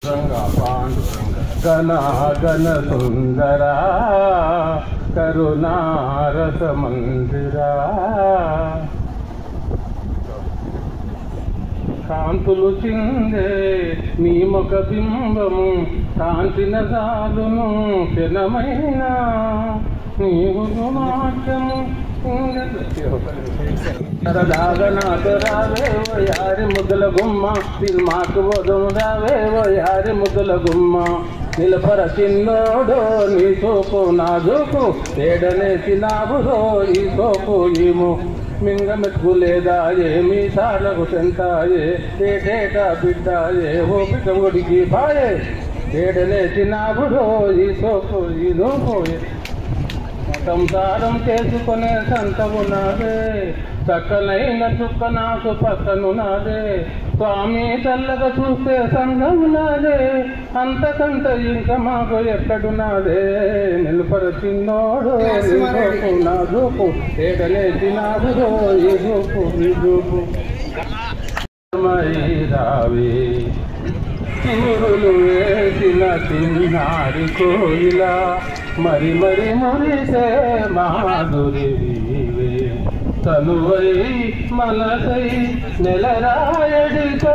గణ గణ సుందరా కరుణారస మందిరా కాంతులు చిందే నీ ముఖ బింబము కాంతిన జాలును క్షణమైన నీవు నాట్యము రావే ఓ యారి ముద్దుల గుమ్మ మాకు వదం రావే ఓ యారి ముద్దుల గుమ్మ నిలపర చిన్నోడో నీ సోపు నా జోపు తేడనేసి నాబురో ఈ సోపు ఈము మింగ మెతుకు లేదాయే మీ సార్లకు సెంటాయే ఏటేటా బిడ్డాయే ఓపిక ఒడికి పాయే తేడనేసి నాబురో ఈ సోపు ఈ నోపోయే సంసారం చేసుకునే సంతవు నాదే చక్కనైన చుక్క నాకు పక్కను నాదే స్వామి చల్లగా చూస్తే సంఘం నాదే అంతకంత ఇంకా మాకు ఎక్కడు నాదే నిలుపర చిన్నోడు నా చూపు ఏడలేసి నాదురో ఈ చూపు ఈ చూపు రావే ఊరులు వేసిన తిన్నారి కోయిలా మరి మరి మురిసే మాధురి తనువై మనసై నెలరాయడితో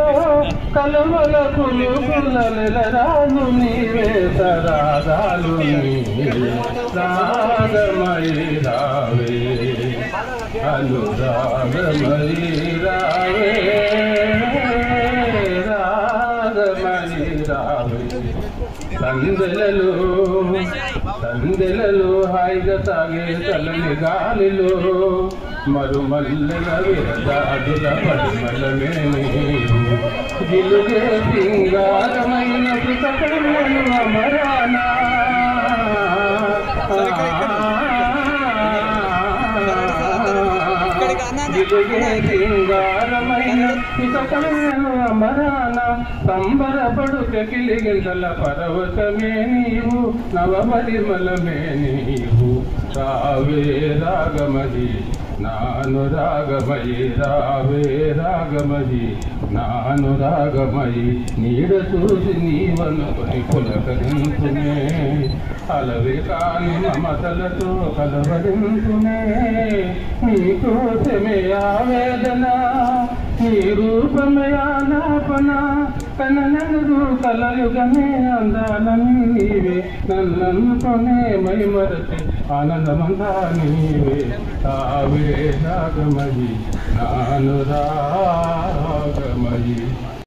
కలుమల కులుగుల నెలరాజు నీవే సరాగాలు రాగమై రావే అనురాగమై రావే రాగమై రావే సందెలలో హాయిగా సాగే చల్లని గాలిలో మరుమల్లెల విరదాదుల పరిమళమేమి గిలుగే సింగారమైన పుస్తకములు అమరానా సింగారమైన పుస్తకములు అమరానా సంబరపడు కకిలి గింతల పరవశమే నీవు నవమరిమలమే నీవు రావే రాగమది నాను రాగమయి రావే రాగమది నాను రాగమయి నీడ చూసి నీవనుకొని పులకరించునే అలవి కాని మమతలతో కలవరించునే నీకోసమే ఆవేదన నీ రూపమే ఆలాపన కననరు కలయుగమే అందాలని నీవే నన్ననుకొనే మై మరచి ఆనందమంతా నీవే రావే రాగమయి నాను రాగమయి